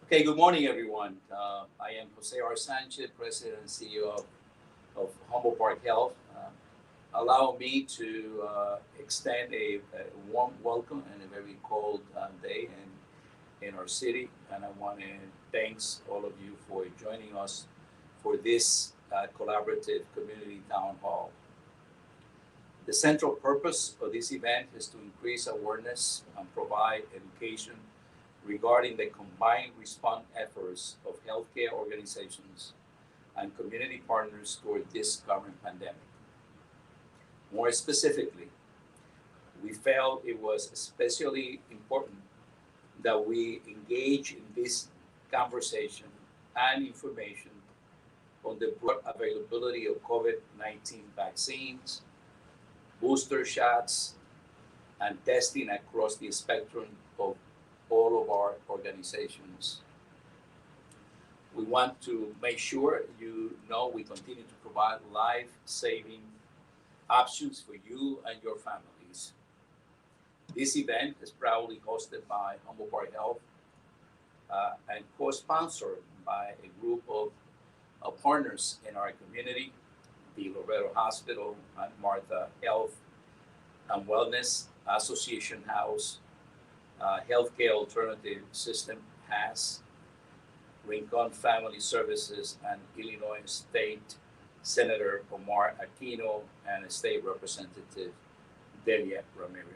Okay, good morning, everyone. I am Jose R. Sanchez, President and CEO of Humboldt Park Health. Allow me to extend a warm welcome and a very cold day in our city. And I want to thank all of you for joining us for this collaborative community town hall. The central purpose of this event is to increase awareness and provide education regarding the combined response efforts of healthcare organizations and community partners toward this current pandemic. More specifically, we felt it was especially important that we engage in this conversation and information on the broad availability of COVID 19 vaccines, booster shots, and testing across the spectrum of all of our organizations. We want to make sure you know we continue to provide life-saving options for you and your families. This event is proudly hosted by Humboldt Park Health and co-sponsored by a group of partners in our community, the Loretto Hospital and Martha Health and Wellness Association House, Healthcare Alternative System has, Rincon Family Services, and Illinois State Senator Omar Aquino and State Representative Delia Ramirez.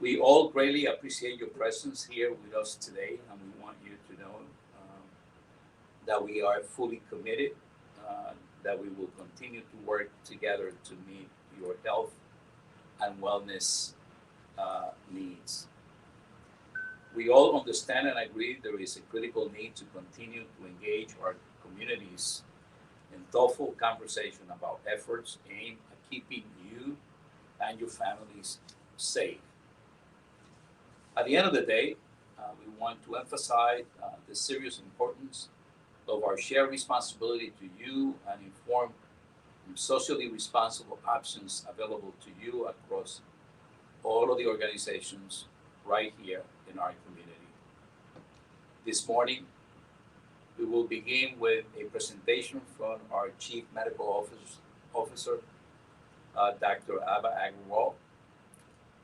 We all greatly appreciate your presence here with us today, and we want you to know that we are fully committed, that we will continue to work together to meet your health and wellness needs. We all understand and agree there is a critical need to continue to engage our communities in thoughtful conversation about efforts aimed at keeping you and your families safe. At the end of the day, we want to emphasize the serious importance of our shared responsibility to you and inform socially responsible options available to you across all of the organizations right here in our community. This morning, we will begin with a presentation from our Chief Medical Officer, Dr. Aba Agarwal.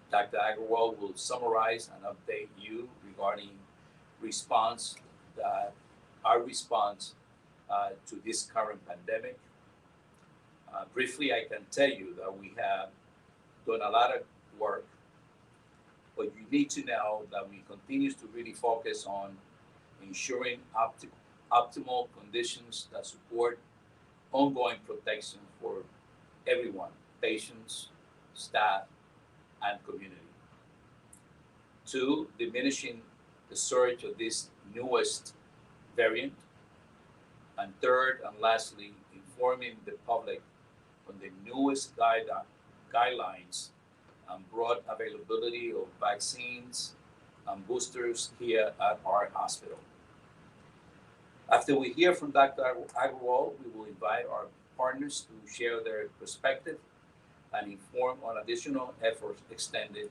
Dr. Agarwal will summarize and update you regarding response, our response to this current pandemic. Briefly, I can tell you that we have done a lot of work, but you need to know that we continue to really focus on ensuring optimal conditions that support ongoing protection for everyone, patients, staff, and community. Two, diminishing the surge of this newest variant. And third, and lastly, informing the public on the newest guidelines and broad availability of vaccines and boosters here at our hospital. After we hear from Dr. Agarwal, we will invite our partners to share their perspective and inform on additional efforts extended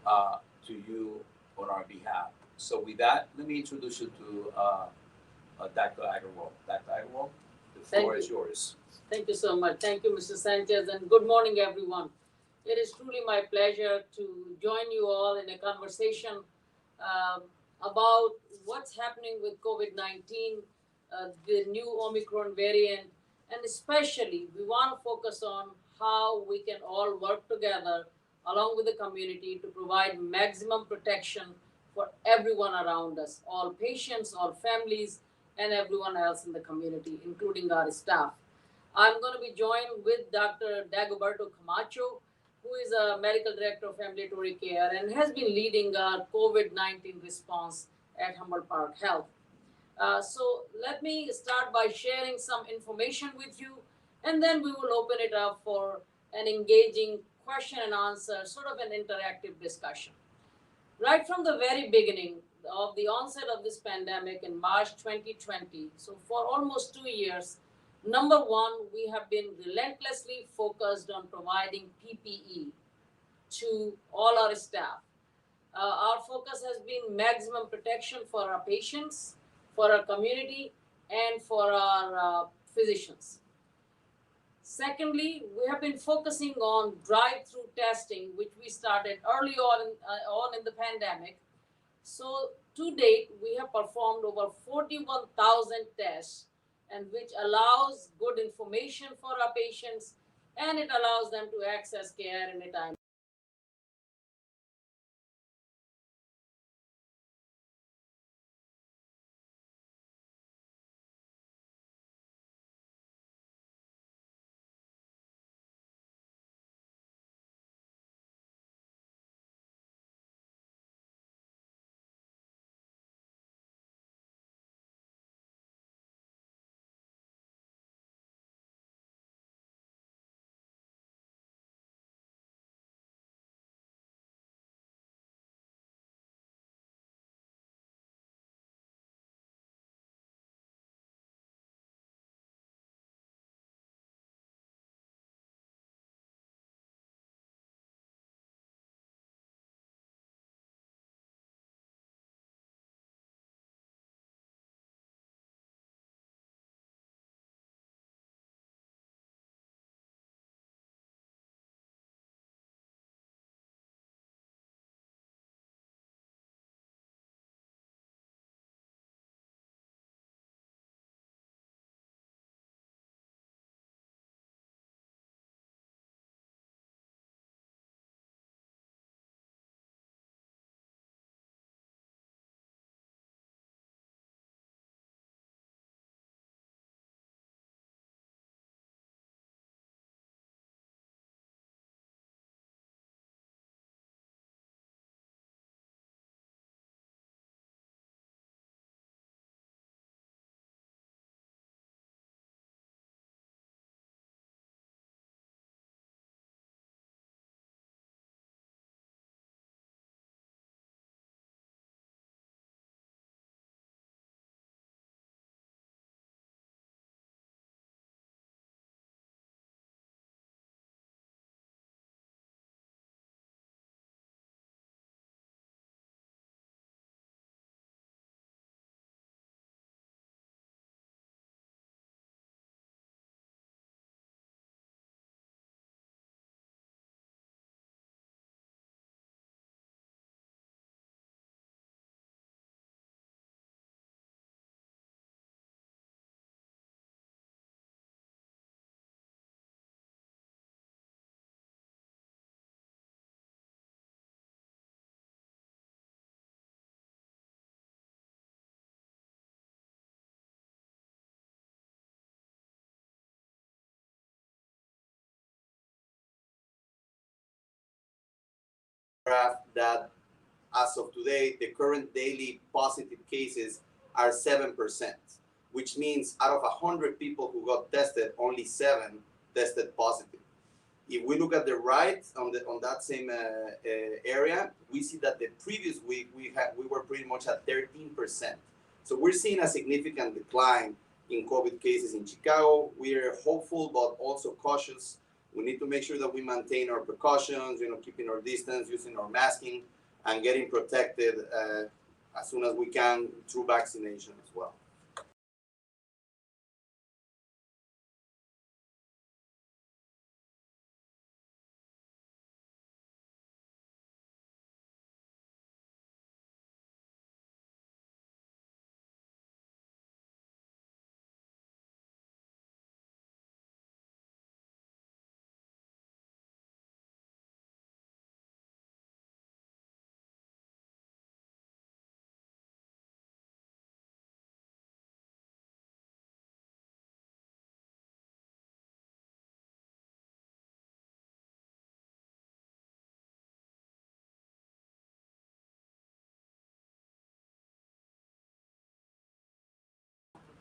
to you on our behalf. So with that, let me introduce you to Dr. Agarwal. Dr. Agarwal, the floor is yours. Thank you so much. Thank you, Mr. Sanchez, and good morning, everyone. It is truly my pleasure to join you all in a conversation about what's happening with COVID-19, the new Omicron variant, and especially we want to focus on how we can all work together along with the community to provide maximum protection for everyone around us, all patients, all families, and everyone else in the community, including our staff. I'm going to be joined with Dr. Dagoberto Camacho, who is a medical director of ambulatory care and has been leading our COVID-19 response at Humboldt Park Health. So let me start by sharing some information with you, and then we will open it up for an engaging question and answer, sort of an interactive discussion. Right from the very beginning of the onset of this pandemic in March 2020, so for almost 2 years, number one, we have been relentlessly focused on providing PPE to all our staff. Our focus has been maximum protection for our patients, for our community, and for our physicians. Secondly, we have been focusing on drive-through testing, which we started early on in the pandemic. So to date, we have performed over 41,000 tests, and which allows good information for our patients, and it allows them to access care in a time. Graph that as of today, the current daily positive cases are 7%, which means out of 100 people who got tested, only 7 tested positive. If we look at the right on that same area, we see that the previous week we were pretty much at 13%. So we're seeing a significant decline in COVID cases in Chicago. We are hopeful, but also cautious. We need to make sure that we maintain our precautions, keeping our distance, using our masking, and getting protected as soon as we can through vaccination as well.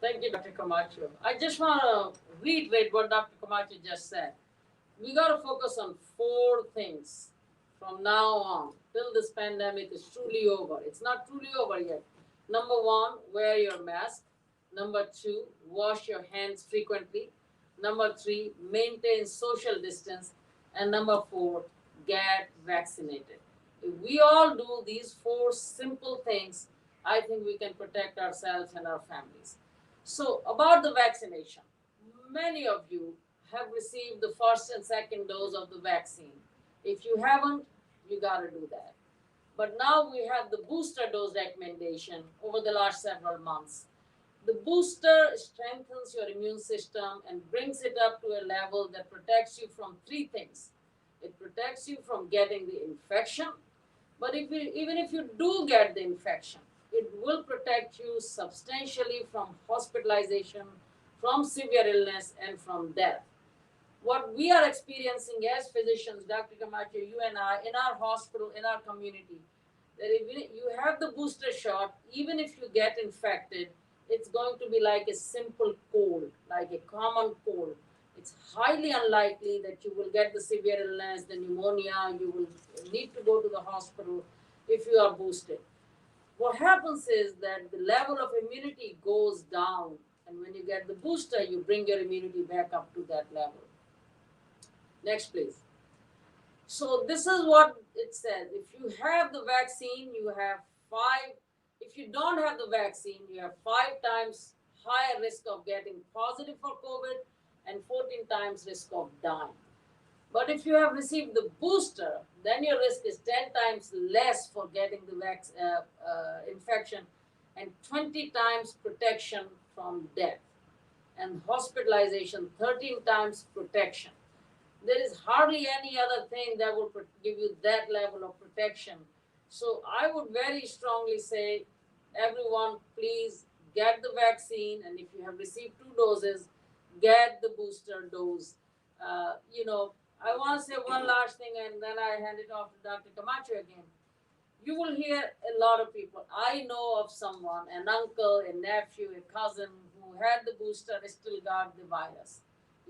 Thank you, Dr. Camacho. I just want to reiterate what Dr. Camacho just said. We got to focus on 4 things from now on till this pandemic is truly over. It's not truly over yet. Number 1, wear your mask. Number 2, wash your hands frequently. Number 3, maintain social distance. And number 4, get vaccinated. If we all do these 4 simple things, I think we can protect ourselves and our families. So, about the vaccination, many of you have received the first and second dose of the vaccine. If you haven't, you got to do that. But now we have the booster dose recommendation over the last several months. The booster strengthens your immune system and brings it up to a level that protects you from 3 things. It protects you from getting the infection, but even if you do get the infection, it will protect you substantially from hospitalization, from severe illness, and from death. What we are experiencing as physicians, Dr. Camacho, you and I, in our hospital, in our community, that if you have the booster shot, even if you get infected, it's going to be like a simple cold, like a common cold. It's highly unlikely that you will get the severe illness, the pneumonia, you will need to go to the hospital if you are boosted. What happens is that the level of immunity goes down, and when you get the booster, you bring your immunity back up to that level. Next, please. So this is what it says. If you have the vaccine, you have 5. If you don't have the vaccine, you have 5 times higher risk of getting positive for COVID and 14 times risk of dying. But if you have received the booster, then your risk is 10 times less for getting the infection and 20 times protection from death, and hospitalization 13 times protection. There is hardly any other thing that will give you that level of protection. So I would very strongly say, everyone, please get the vaccine, and if you have received 2 doses, get the booster dose. I want to say one last thing, and then I hand it off to Dr. Camacho again. You will hear a lot of people. I know of someone, an uncle, a nephew, a cousin who had the booster and still got the virus.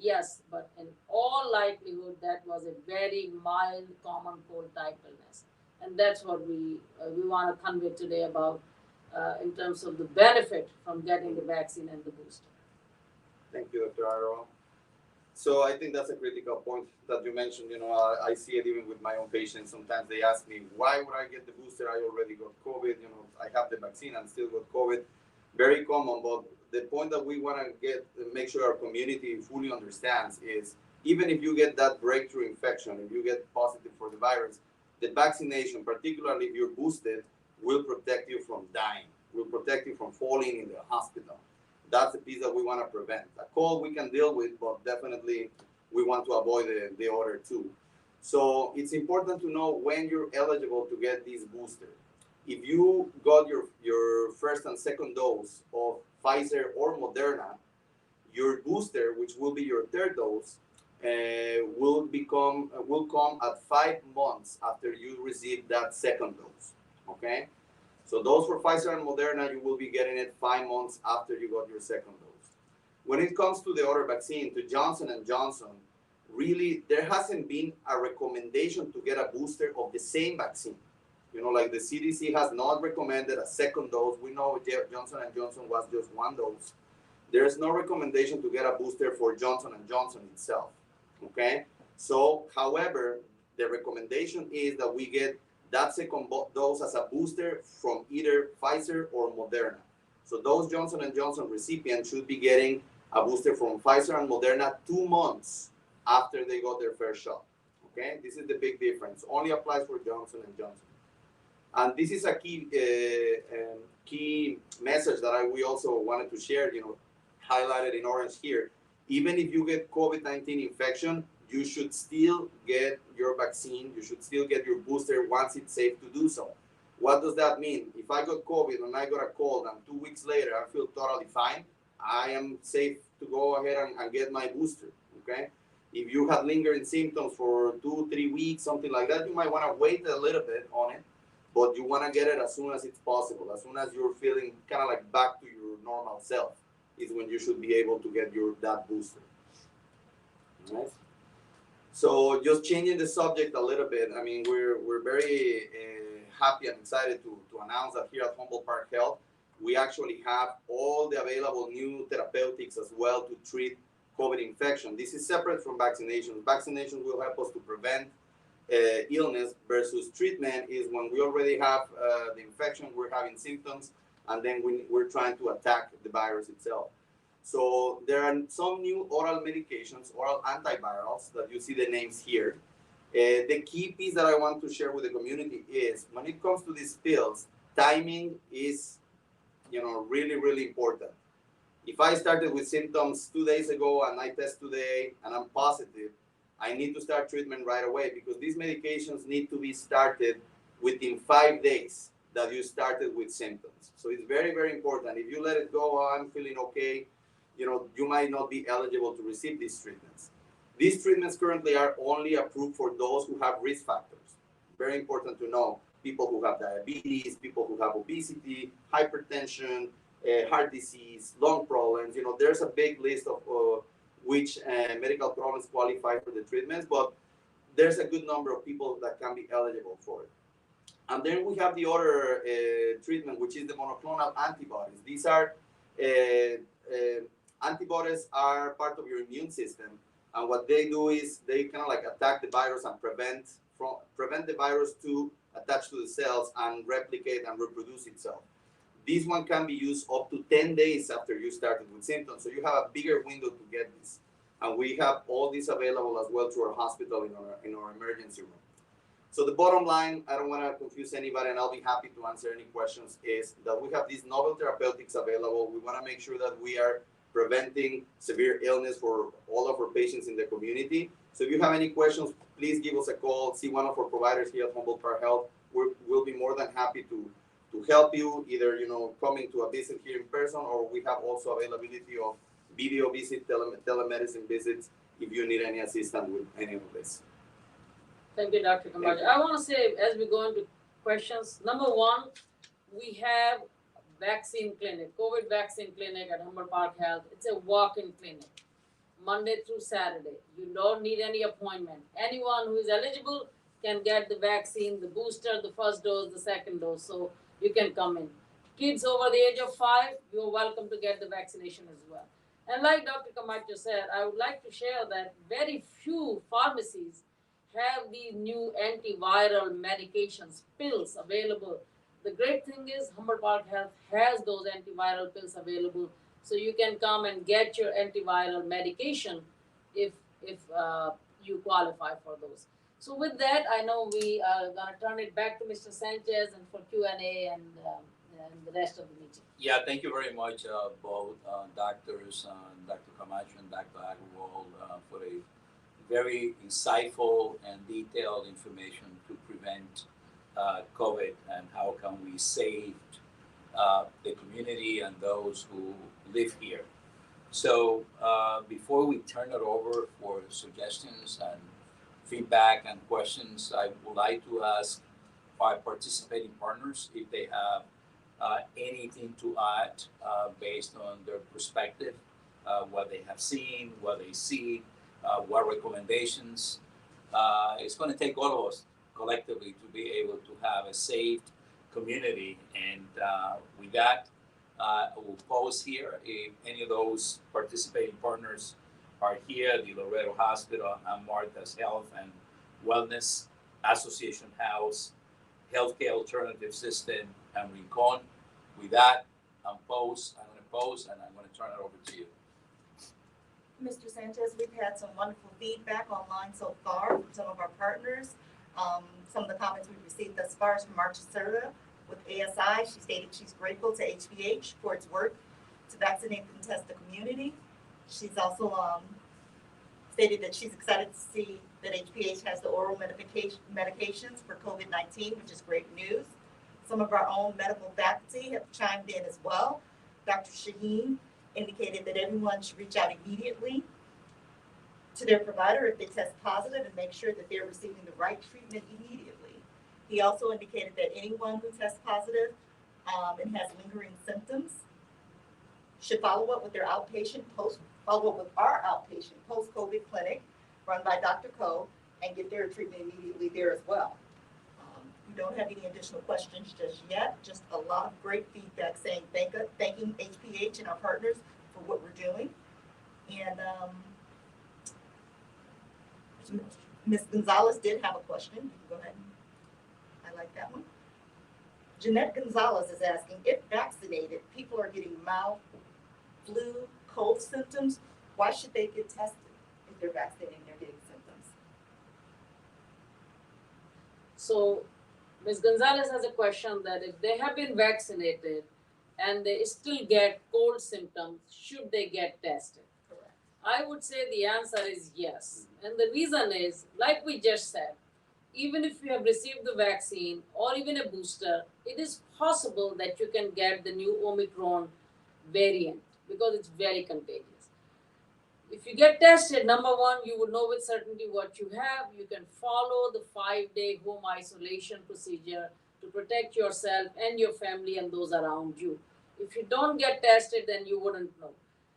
Yes, but in all likelihood, that was a very mild, common cold type illness. And that's what we want to convey today about in terms of the benefit from getting the vaccine and the booster. Thank you, Dr. Aro. So I think that's a critical point that you mentioned. I see it even with my own patients. Sometimes they ask me, why would I get the booster? I already got COVID. I have the vaccine and still got COVID. Very common, but the point that we want to make sure our community fully understands is, even if you get that breakthrough infection, if you get positive for the virus, the vaccination, particularly if you're boosted, will protect you from dying, will protect you from falling in the hospital. That's the piece that we want to prevent. A cold we can deal with, but definitely we want to avoid the other 2. So it's important to know when you're eligible to get this booster. If you got your first and second dose of Pfizer or Moderna, your booster, which will be your 3rd dose, will come at 5 months after you receive that 2nd dose. Okay? So those for Pfizer and Moderna, you will be getting it 5 months after you got your 2nd dose. When it comes to the other vaccine, to Johnson & Johnson, really, there hasn't been a recommendation to get a booster of the same vaccine. Like the CDC has not recommended a 2nd dose. We know Johnson & Johnson was just 1 dose. There is no recommendation to get a booster for Johnson & Johnson itself. Okay? So, however, the recommendation is that we get that 2nd dose as a booster from either Pfizer or Moderna. So those Johnson & Johnson recipients should be getting a booster from Pfizer and Moderna 2 months after they got their first shot. Okay, this is the big difference. Only applies for Johnson & Johnson. And this is a key message that we also wanted to share, highlighted in orange here. Even if you get COVID-19 infection, you should still get your vaccine. You should still get your booster once it's safe to do so. What does that mean? If I got COVID and I got a cold and 2 weeks later I feel totally fine, I am safe to go ahead and get my booster, okay? If you have lingering symptoms for 2-3 weeks, something like that, you might want to wait a little bit on it, but you want to get it as soon as it's possible. As soon as you're feeling kind of like back to your normal self is when you should be able to get that booster. All right? So just changing the subject a little bit, I mean, we're very happy and excited to announce that here at Humboldt Park Health, we actually have all the available new therapeutics as well to treat COVID infection. This is separate from vaccinations. Vaccinations will help us to prevent illness versus treatment is when we already have the infection, we're having symptoms, and then we're trying to attack the virus itself. So there are some new oral medications, oral antivirals that you see the names here. The key piece that I want to share with the community is when it comes to these pills, timing is, really, really important. If I started with symptoms 2 days ago and I test today and I'm positive, I need to start treatment right away because these medications need to be started within 5 days that you started with symptoms. So it's very, very important. If you let it go, I'm feeling okay, you might not be eligible to receive these treatments. These treatments currently are only approved for those who have risk factors. Very important to know. People who have diabetes, people who have obesity, hypertension, heart disease, lung problems. There's a big list of which medical problems qualify for the treatments, but there's a good number of people that can be eligible for it. And then we have the other treatment, which is the monoclonal antibodies. These are antibodies are part of your immune system, and what they do is they kind of like attack the virus and prevent the virus to attach to the cells and replicate and reproduce itself. This one can be used up to 10 days after you started with symptoms, so you have a bigger window to get this. And we have all these available as well through our hospital in our emergency room. So the bottom line, I don't want to confuse anybody, and I'll be happy to answer any questions, is that we have these novel therapeutics available. We want to make sure that we are preventing severe illness for all of our patients in the community. So if you have any questions, please give us a call. See one of our providers here at Humboldt Park Health. We'll be more than happy to help you, either coming to a visit here in person, or we have also availability of video visit, telemedicine visits if you need any assistance with any of this. Thank you, Dr. Camacho. I want to say, as we go into questions, number one, we have vaccine clinic, COVID vaccine clinic at Humboldt Park Health. It's a walk-in clinic, Monday through Saturday. You don't need any appointment. Anyone who is eligible can get the vaccine, the booster, the first dose, the second dose. So you can come in. Kids over the age of 5, you're welcome to get the vaccination as well. And like Dr. Camacho said, I would like to share that very few pharmacies have these new antiviral medications, pills available. The great thing is Humboldt Park Health has those antiviral pills available, so you can come and get your antiviral medication if you qualify for those. So with that, I know we are going to turn it back to Mr. Sanchez and for Q&A and the rest of the meeting. Yeah, thank you very much, both doctors, Dr. Camacho and Dr. Agarwal, for a very insightful and detailed information to prevent COVID and how can we save the community and those who live here. So before we turn it over for suggestions and feedback and questions, I would like to ask our participating partners if they have anything to add based on their perspective, what they have seen, what they see, what recommendations. It's going to take all of us collectively to be able to have a safe community. And with that, we'll pause here. If any of those participating partners are here, the Loretto Hospital and Martha's Health and Wellness, Association House, Healthcare Alternative System, and Rincon. With that, I'm going to pause and I'm going to turn it over to you. Mr. Sanchez, we've had some wonderful feedback online so far from some of our partners. Some of the comments we've received thus far is from Marcia Serta with ASI. She stated she's grateful to HPH for its work to vaccinate and test the community. She's also stated that she's excited to see that HPH has the oral medications for COVID-19, which is great news. Some of our own medical faculty have chimed in as well. Dr. Shaheen indicated that everyone should reach out immediately to their provider if they test positive and make sure that they're receiving the right treatment immediately. He also indicated that anyone who tests positive and has lingering symptoms should follow up with their outpatient follow up with our outpatient post-COVID clinic run by Dr. Ko and get their treatment immediately there as well. We don't have any additional questions just yet, just a lot of great feedback saying thanking HPH and our partners for what we're doing. And Ms. Gonzalez did have a question. You can go ahead and highlight that one. Jeanette Gonzalez is asking, if vaccinated, people are getting mild flu, cold symptoms, why should they get tested if they're vaccinated and they're getting symptoms? So Ms. Gonzalez has a question that if they have been vaccinated and they still get cold symptoms, should they get tested? Correct. I would say the answer is yes. And the reason is, like we just said, even if you have received the vaccine or even a booster, it is possible that you can get the new Omicron variant because it's very contagious. If you get tested, number one, you will know with certainty what you have. You can follow the 5-day home isolation procedure to protect yourself and your family and those around you. If you don't get tested, then you wouldn't know.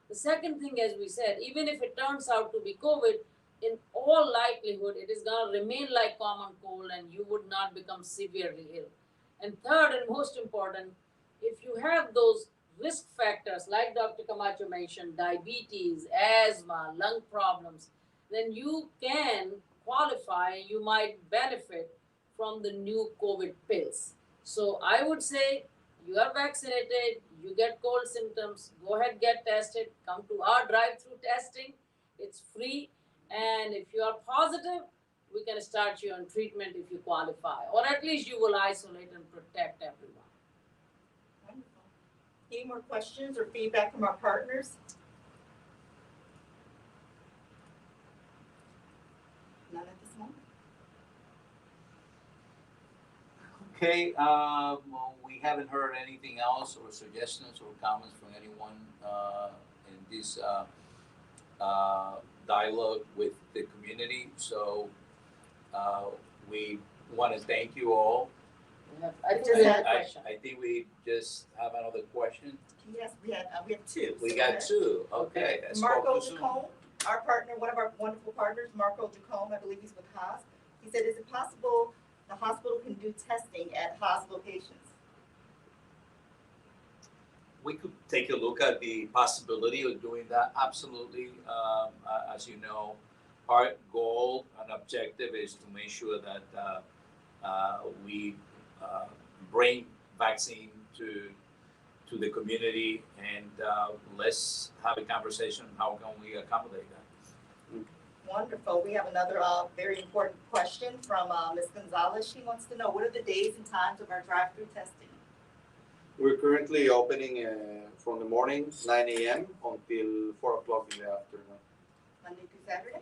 The second thing, as we said, even if it turns out to be COVID, in all likelihood, it is going to remain like common cold and you would not become severely ill. And third and most important, if you have those risk factors like Dr. Camacho mentioned, diabetes, asthma, lung problems, then you can qualify and you might benefit from the new COVID pills. So I would say you are vaccinated, you get cold symptoms, go ahead, get tested, come to our drive-through testing. It's free. And if you are positive, we can start you on treatment if you qualify, or at least you will isolate and protect everyone. Wonderful. Any more questions or feedback from our partners? None at this moment. Okay, well, we haven't heard anything else or suggestions or comments from anyone in this dialogue with the community. So we want to thank you all. I just had a I question. think we just have another question. Yes, we have two. We So got go ahead. two. Okay. Let's Marco focus on- Ducombe, our partner, one of our wonderful partners, Marco Ducombe, I believe he's with Haas. He said, is it possible the hospital can do testing at Haas locations? We could take a look at the possibility of doing that. Absolutely. As you know, our goal and objective is to make sure that we bring vaccine to the community, and let's have a conversation on how can we accommodate that. Wonderful. We have another very important question from Ms. Gonzalez. She wants to know, what are the days and times of our drive-through testing? We're currently opening from the morning, 9 a.m. until 4 o'clock in the afternoon. Monday through Saturday?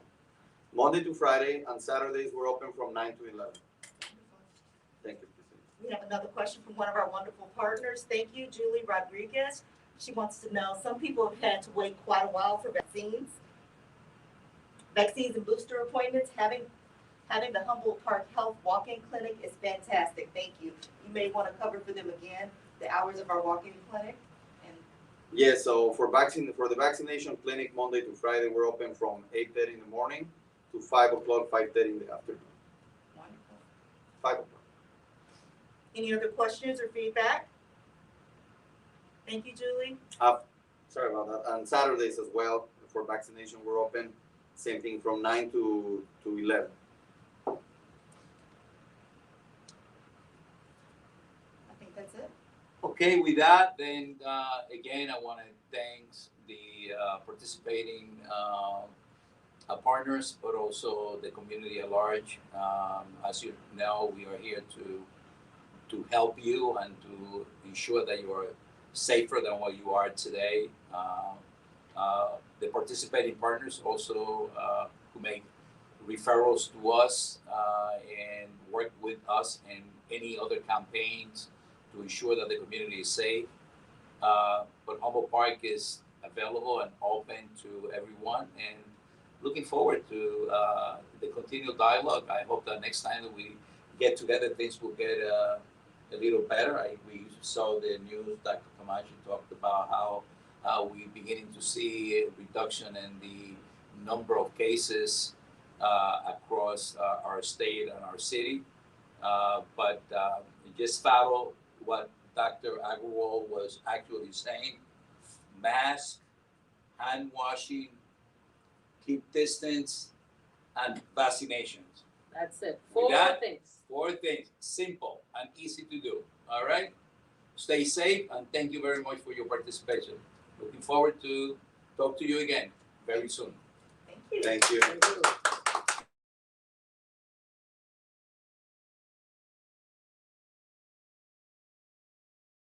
Monday to Friday, and Saturdays we're open from 9 to 11. Wonderful. Thank you, Christine. We have another question from one of our wonderful partners. Thank you, Julie Rodriguez. She wants to know, some people have had to wait quite a while for vaccines and booster appointments. Having the Humboldt Park Health Walk-in Clinic is fantastic. Thank you. You may want to cover for them again the hours of our walk-in clinic. And Yes, so for the vaccination clinic, Monday to Friday, we're open from 8:30 in the morning to 5 o'clock, 5:30 in the afternoon. wonderful. 5 o'clock. Any other questions or feedback? Thank you, Julie. Sorry about that. And Saturdays as well for vaccination, we're open. Same thing from 9 to 11. I think that's it. Okay, with that, then again, I want to thank the participating partners, but also the community at large. As you know, we are here to help you and to ensure that you are safer than what you are today. The participating partners also who make referrals to us and work with us in any other campaigns to ensure that the community is safe. But Humboldt Park is available and open to everyone, and looking forward to the continued dialogue. I hope that next time that we get together, things will get a little better. We saw the news. Dr. Camacho talked about how we're beginning to see a reduction in the number of cases across our state and our city. But just follow what Dr. Agarwal was actually saying. Mask, hand washing, keep distance, and vaccinations. That's it. With 4 that- things. 4 things, simple and easy to do. All right? Stay safe and thank you very much for your participation. Looking forward to talk to you again very soon. Thank you. Thank you. Thank you.